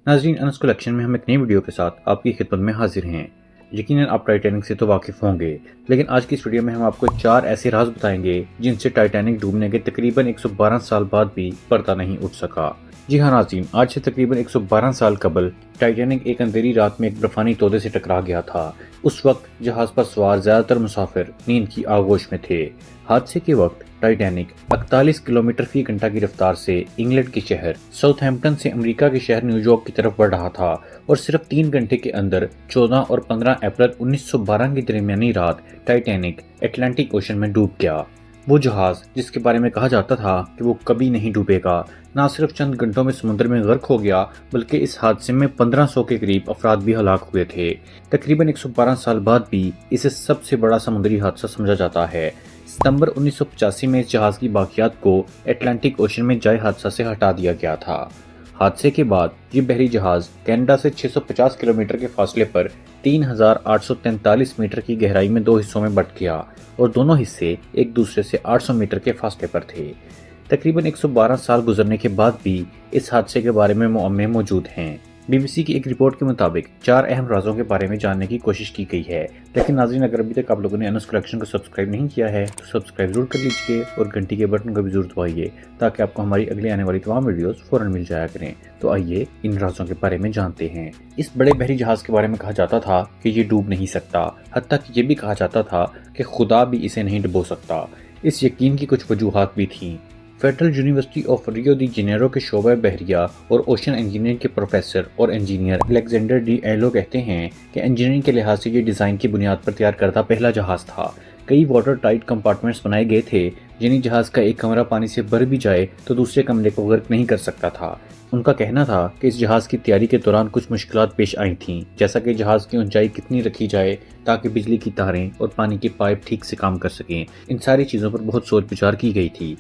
ناظرین، انس کلیکشن میں ہم ایک نئی ویڈیو کے ساتھ آپ کی خدمت میں حاضر ہیں۔ یقیناً آپ ٹائٹینک سے تو واقف ہوں گے، لیکن آج کی اس ویڈیو میں ہم آپ کو 4 ایسے راز بتائیں گے جن سے ٹائٹینک ڈوبنے کے تقریباً 112 سال بعد بھی پردہ نہیں اٹھ سکا۔ جی ہاں ناظرین، آج سے تقریباً 112 سال قبل ٹائٹینک ایک اندھیری رات میں ایک برفانی تودے سے ٹکرا گیا تھا۔ اس وقت جہاز پر سوار زیادہ تر مسافر نیند کی آغوش میں تھے۔ حادثے کے وقت ٹائٹینک 41 کلومیٹر فی گھنٹہ کی رفتار سے انگلینڈ کے شہر ساؤتھ ہیمپٹن سے امریکہ کے شہر نیو یارک کی طرف بڑھ رہا تھا، اور صرف 3 گھنٹے کے اندر 14 اور 15 اپریل 1912 کی درمیانی رات ٹائٹینک اٹلانٹک اوشن میں ڈوب گیا۔ وہ جہاز جس کے بارے میں کہا جاتا تھا کہ وہ کبھی نہیں ڈوبے گا، نہ صرف چند گھنٹوں میں سمندر میں غرق ہو گیا، بلکہ اس حادثے میں 1500 کے قریب افراد بھی ہلاک ہوئے تھے۔ تقریباً 112 سال بعد بھی اسے سب سے بڑا سمندری حادثہ سمجھا جاتا ہے۔ ستمبر 1985 میں اس جہاز کی باقیات کو اٹلانٹک اوشن میں جائے حادثہ سے ہٹا دیا گیا تھا۔ حادثے کے بعد یہ بحری جہاز کینیڈا سے 650 کلومیٹر کے فاصلے پر 3843 میٹر کی گہرائی میں 2 حصوں میں بٹ گیا، اور دونوں حصے ایک دوسرے سے 800 میٹر کے فاصلے پر تھے۔ تقریباً 112 سال گزرنے کے بعد بھی اس حادثے کے بارے میں معمے موجود ہیں۔ بی بی سی کی ایک رپورٹ کے مطابق 4 اہم رازوں کے بارے میں جاننے کی کوشش کی گئی ہے، لیکن ناظرین، اگر ابھی تک آپ لوگوں نے انس کلیکشن کو سبسکرائب نہیں کیا ہے تو سبسکرائب ضرور کر لیجیے اور گھنٹی کے بٹن کو بھی ضرور دبائیے تاکہ آپ کو ہماری اگلی آنے والی تمام ویڈیوز فوراً مل جایا کریں۔ تو آئیے ان رازوں کے بارے میں جانتے ہیں۔ اس بڑے بحری جہاز کے بارے میں کہا جاتا تھا کہ یہ ڈوب نہیں سکتا، حتیٰ کہ یہ بھی کہا جاتا تھا کہ خدا بھی اسے نہیں ڈبو سکتا۔ اس یقین کی کچھ وجوہات بھی تھیں۔ Federal University of Rio de Janeiro کے شعبہ بحریہ اور اوشن انجینئرنگ کے پروفیسر اور انجینئر الیگزینڈر ڈی ایلو کہتے ہیں کہ انجینئرنگ کے لحاظ سے یہ ڈیزائن کی بنیاد پر تیار کردہ پہلا جہاز تھا۔ کئی واٹر ٹائٹ کمپارٹمنٹس بنائے گئے تھے، یعنی جہاز کا ایک کمرہ پانی سے بھر بھی جائے تو دوسرے کمرے کو غرق نہیں کر سکتا تھا۔ ان کا کہنا تھا کہ اس جہاز کی تیاری کے دوران کچھ مشکلات پیش آئی تھیں، جیسا کہ جہاز کی اونچائی کتنی رکھی جائے تاکہ بجلی کی تاریں اور پانی کی پائپ ٹھیک سے کام کر سکیں۔ ان ساری چیزوں پر بہت سوچ بچار کی گئی تھی۔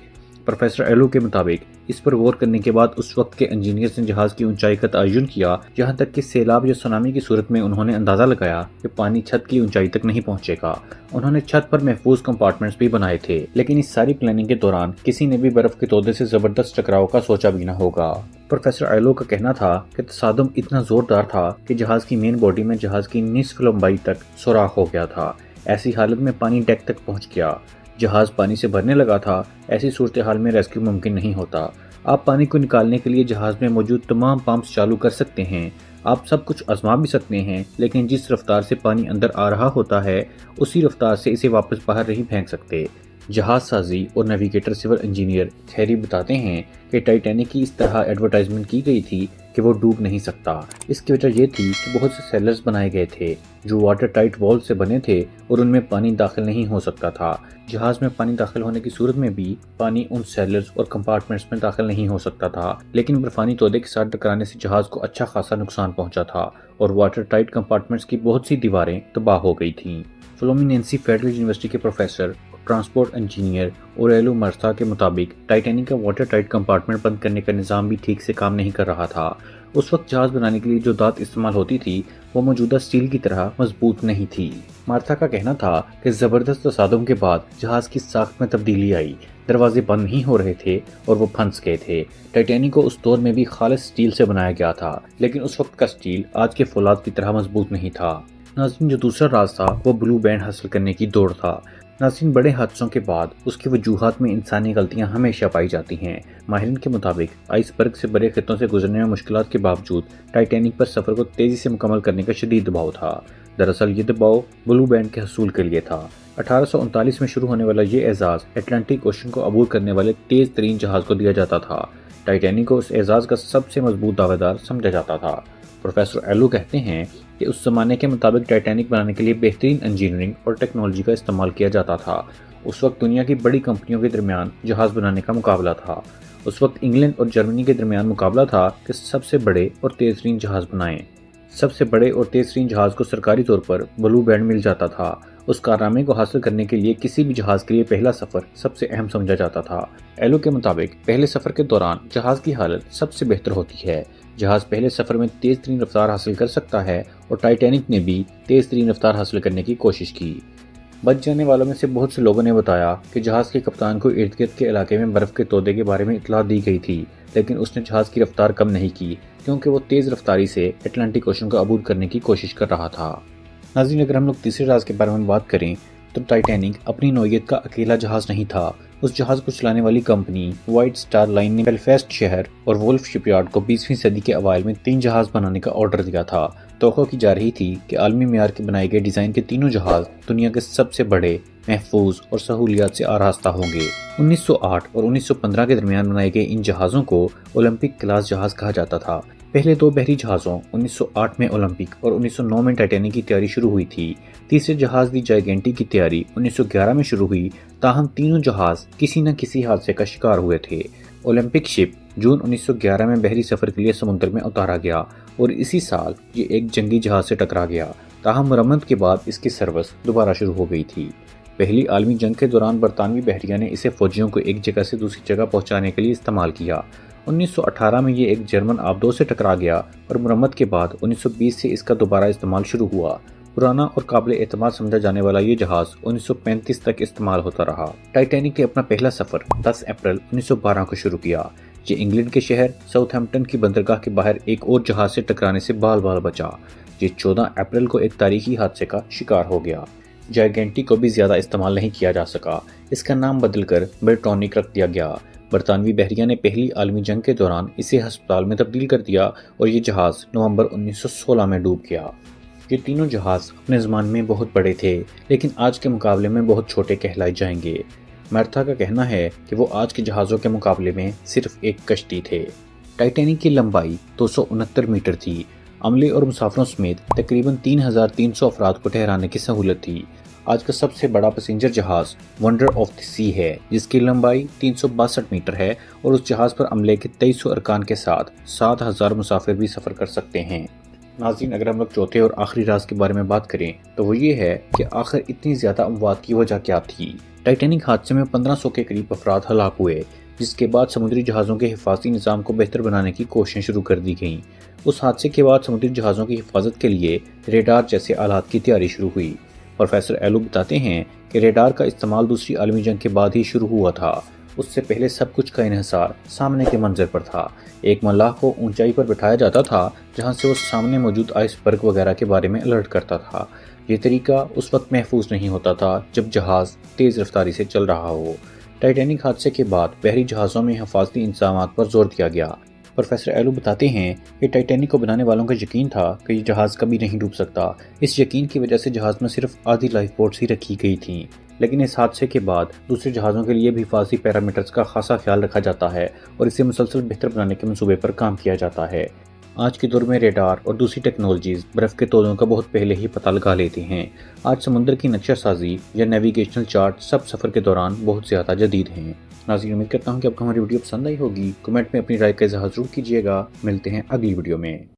پروفیسر ایلو کے مطابق اس پر غور کرنے کے بعد اس وقت کے انجینئرز نے جہاز کی اونچائی کا تعین کیا، یہاں تک کہ سیلاب یا سونامی کی صورت میں انہوں نے اندازہ لگایا کہ پانی چھت کی اونچائی تک نہیں پہنچے گا۔ انہوں نے چھت پر محفوظ کمپارٹمنٹس بھی بنائے تھے، لیکن اس ساری پلاننگ کے دوران کسی نے بھی برف کے تودے سے زبردست ٹکراؤ کا سوچا بھی نہ ہوگا۔ پروفیسر ایلو کا کہنا تھا کہ تصادم اتنا زوردار تھا کہ جہاز کی مین باڈی میں جہاز کی نصف لمبائی تک سوراخ ہو گیا تھا۔ ایسی حالت میں پانی ڈیک تک پہنچ گیا، جہاز پانی سے بھرنے لگا تھا۔ ایسی صورتحال میں ریسکیو ممکن نہیں ہوتا۔ آپ پانی کو نکالنے کے لیے جہاز میں موجود تمام پمپس چالو کر سکتے ہیں، آپ سب کچھ آزما بھی سکتے ہیں، لیکن جس رفتار سے پانی اندر آ رہا ہوتا ہے اسی رفتار سے اسے واپس باہر نہیں پھینک سکتے۔ جہاز سازی اور نیویگیٹر سول انجینئر تھیری بتاتے ہیں کہ ٹائٹینک کی اس طرح ایڈورٹائزمنٹ کی گئی تھی کہ وہ ڈوب نہیں سکتا۔ اس کی وجہ یہ تھی کہ بہت سے سیلرز بنائے گئے تھے جو واٹر ٹائٹ وال سے بنے تھے اور ان میں پانی داخل نہیں ہو سکتا تھا۔ جہاز میں پانی داخل ہونے کی صورت میں بھی پانی ان سیلرز اور کمپارٹمنٹس میں داخل نہیں ہو سکتا تھا، لیکن برفانی تودے کے ساتھ ٹکرانے سے جہاز کو اچھا خاصا نقصان پہنچا تھا اور واٹر ٹائٹ کمپارٹمنٹس کی بہت سی دیواریں تباہ ہو گئی تھیں۔ فلومینینسی فیڈرل یونیورسٹی کے پروفیسر ٹرانسپورٹ انجینئر اوریلو مرتھا کے مطابق ٹائٹینک کا واٹر ٹائٹ کمپارٹمنٹ بند کرنے کا نظام بھی ٹھیک سے کام نہیں کر رہا تھا۔ اس وقت جہاز بنانے کے لیے جو دھات استعمال ہوتی تھی وہ موجودہ اسٹیل کی طرح مضبوط نہیں تھی۔ مارتھا کا کہنا تھا کہ زبردست تصادم کے بعد جہاز کی ساخت میں تبدیلی آئی، دروازے بند نہیں ہو رہے تھے اور وہ پھنس گئے تھے۔ ٹائٹینک کو اس دور میں بھی خالص اسٹیل سے بنایا گیا تھا، لیکن اس وقت کا اسٹیل آج کے فولاد کی طرح مضبوط نہیں تھا۔ ناظرین، جو دوسرا راز تھا وہ بلو بینڈ حاصل کرنے کی دوڑ تھا۔ ناظرین، بڑے حادثوں کے بعد اس کی وجوہات میں انسانی غلطیاں ہمیشہ پائی جاتی ہیں۔ ماہرین کے مطابق آئس برگ سے بڑے خطوں سے گزرنے میں مشکلات کے باوجود ٹائٹینک پر سفر کو تیزی سے مکمل کرنے کا شدید دباؤ تھا۔ دراصل یہ دباؤ بلو بینڈ کے حصول کے لیے تھا۔ 1839 میں شروع ہونے والا یہ اعزاز اٹلانٹک اوشن کو عبور کرنے والے تیز ترین جہاز کو دیا جاتا تھا۔ ٹائٹینک کو اس اعزاز کا سب سے مضبوط دعویدار سمجھا جاتا تھا۔ پروفیسر ایلو کہتے ہیں کہ اس زمانے کے مطابق ٹائٹینک بنانے کے لیے بہترین انجینئرنگ اور ٹیکنالوجی کا استعمال کیا جاتا تھا۔ اس وقت دنیا کی بڑی کمپنیوں کے درمیان جہاز بنانے کا مقابلہ تھا۔ اس وقت انگلینڈ اور جرمنی کے درمیان مقابلہ تھا کہ سب سے بڑے اور تیز ترین جہاز بنائیں۔ سب سے بڑے اور تیز ترین جہاز کو سرکاری طور پر بلو بینڈ مل جاتا تھا۔ اس کارنامے کو حاصل کرنے کے لیے کسی بھی جہاز کے لیے پہلا سفر سب سے اہم سمجھا جاتا تھا۔ ایلو کے مطابق پہلے سفر کے دوران جہاز کی حالت سب سے بہتر ہوتی ہے۔ جہاز پہلے سفر میں تیز ترین رفتار حاصل کر سکتا ہے اور ٹائٹینک نے بھی تیز ترین رفتار حاصل کرنے کی کوشش کی۔ بچ جانے والوں میں سے بہت سے لوگوں نے بتایا کہ جہاز کے کپتان کو ارد گرد کے علاقے میں برف کے تودے کے بارے میں اطلاع دی گئی تھی، لیکن اس نے جہاز کی رفتار کم نہیں کی کیونکہ وہ تیز رفتاری سے اٹلانٹک اوشن کو عبور کرنے کی کوشش کر رہا تھا۔ ناظرین، اگر ہم لوگ تیسرے راز کے بارے میں بات کریں تو ٹائٹینک اپنی نوعیت کا اکیلا جہاز نہیں تھا۔ اس جہاز کو چلانے والی کمپنی وائٹ سٹار لائن نے بیلفاسٹ شہر اور وولف شپ یارڈ کو 20ویں صدی کے اوائل میں 3 جہاز بنانے کا آرڈر دیا تھا۔ توقع کی جا رہی تھی کہ عالمی معیار کے بنائے گئے ڈیزائن کے تینوں جہاز دنیا کے سب سے بڑے، محفوظ اور سہولیات سے آراستہ ہوں گے۔ 1908 اور 1915 کے درمیان بنائے گئے ان جہازوں کو اولمپک کلاس جہاز کہا جاتا تھا۔ پہلے 2 بحری جہازوں 1908 میں اولمپک اور 1909 میں ٹائٹینک کی تیاری شروع ہوئی تھی۔ تیسرے جہاز دی جائگینٹی کی تیاری 1911 میں شروع ہوئی، تاہم تینوں جہاز کسی نہ کسی حادثے کا شکار ہوئے تھے۔ اولمپک شپ جون 1911 میں بحری سفر کے لیے سمندر میں اتارا گیا اور اسی سال یہ ایک جنگی جہاز سے ٹکرا گیا، تاہم مرمت کے بعد اس کی سروس دوبارہ شروع ہو گئی تھی۔ پہلی عالمی جنگ کے دوران برطانوی بحریہ نے اسے فوجیوں کو ایک جگہ سے دوسری جگہ پہنچانے کے لیے استعمال کیا۔ 1918 میں یہ ایک جرمن آبدوز سے ٹکرا گیا اور مرمت کے بعد 1920 سے اس کا دوبارہ استعمال شروع ہوا۔ پرانا اور قابل اعتماد سمجھا جانے والا یہ جہاز 1935 تک استعمال ہوتا رہا۔ ٹائٹینک نے اپنا پہلا سفر 10 اپریل 1912 کو شروع کیا۔ یہ انگلینڈ کے شہر ساؤتھ ہیمپٹن کی بندرگاہ کے باہر ایک اور جہاز سے ٹکرانے سے بال بال بچا۔ یہ 14 اپریل کو ایک تاریخی حادثے کا شکار ہو گیا۔ جائگینٹی کو بھی زیادہ استعمال نہیں کیا جا سکا، اس کا نام بدل کر بریٹونک رکھ دیا گیا۔ برطانوی بحریہ نے پہلی عالمی جنگ کے دوران اسے ہسپتال میں تبدیل کر دیا اور یہ جہاز نومبر 1916 میں ڈوب گیا۔ یہ تینوں جہاز اپنے زمان میں بہت بڑے تھے، لیکن آج کے مقابلے میں بہت چھوٹے کہلائے جائیں گے۔ میرتھا کا کہنا ہے کہ وہ آج کے جہازوں کے مقابلے میں صرف ایک کشتی تھے۔ ٹائٹینک کی لمبائی 269 میٹر تھی۔ عملے اور مسافروں سمیت تقریباً 3300 افراد کو ٹھہرانے کی سہولت تھی۔ آج کا سب سے بڑا پیسنجر جہاز ونڈر آف دی سی ہے، جس کی لمبائی 362 میٹر ہے اور اس جہاز پر عملے کے 2300 ارکان کے ساتھ 7000 مسافر بھی سفر کر سکتے ہیں۔ ناظرین، اگر ہم لوگ چوتھے اور آخری راز کے بارے میں بات کریں تو وہ یہ ہے کہ آخر اتنی زیادہ اموات کی وجہ کیا تھی۔ ٹائٹینک حادثے میں 1500 کے قریب افراد ہلاک ہوئے، جس کے بعد سمندری جہازوں کے حفاظتی نظام کو بہتر بنانے کی کوششیں شروع کر دی گئیں۔ اس حادثے کے بعد سمندری جہازوں کی حفاظت کے لیے ریڈار جیسے آلات کی تیاری شروع ہوئی۔ پروفیسر ایلو بتاتے ہیں کہ ریڈار کا استعمال دوسری عالمی جنگ کے بعد ہی شروع ہوا تھا۔ اس سے پہلے سب کچھ کا انحصار سامنے کے منظر پر تھا۔ ایک ملاح کو اونچائی پر بٹھایا جاتا تھا جہاں سے وہ سامنے موجود آئس برگ وغیرہ کے بارے میں الرٹ کرتا تھا۔ یہ طریقہ اس وقت محفوظ نہیں ہوتا تھا جب جہاز تیز رفتاری سے چل رہا ہو۔ ٹائٹینک حادثے کے بعد بحری جہازوں میں حفاظتی انتظامات پر زور دیا گیا۔ پروفیسر ایلو بتاتے ہیں کہ ٹائٹینک کو بنانے والوں کا یقین تھا کہ یہ جہاز کبھی نہیں ڈوب سکتا۔ اس یقین کی وجہ سے جہاز میں صرف آدھی لائف بوٹس ہی رکھی گئی تھیں، لیکن اس حادثے کے بعد دوسرے جہازوں کے لیے بھی حفاظتی پیرامیٹرز کا خاصا خیال رکھا جاتا ہے اور اسے مسلسل بہتر بنانے کے منصوبے پر کام کیا جاتا ہے۔ آج کے دور میں ریڈار اور دوسری ٹیکنالوجیز برف کے تودوں کا بہت پہلے ہی پتہ لگا لیتے ہیں۔ آج سمندر کی نقشہ سازی یا نیویگیشنل چارٹ سب سفر کے دوران بہت زیادہ جدید ہیں۔ ناظرین، امید کرتا ہوں کہ آپ کو ہماری ویڈیو پسند آئی ہوگی۔ کمنٹ میں اپنی رائے کا اظہار ضرور کیجیے گا۔ ملتے ہیں اگلی ویڈیو میں۔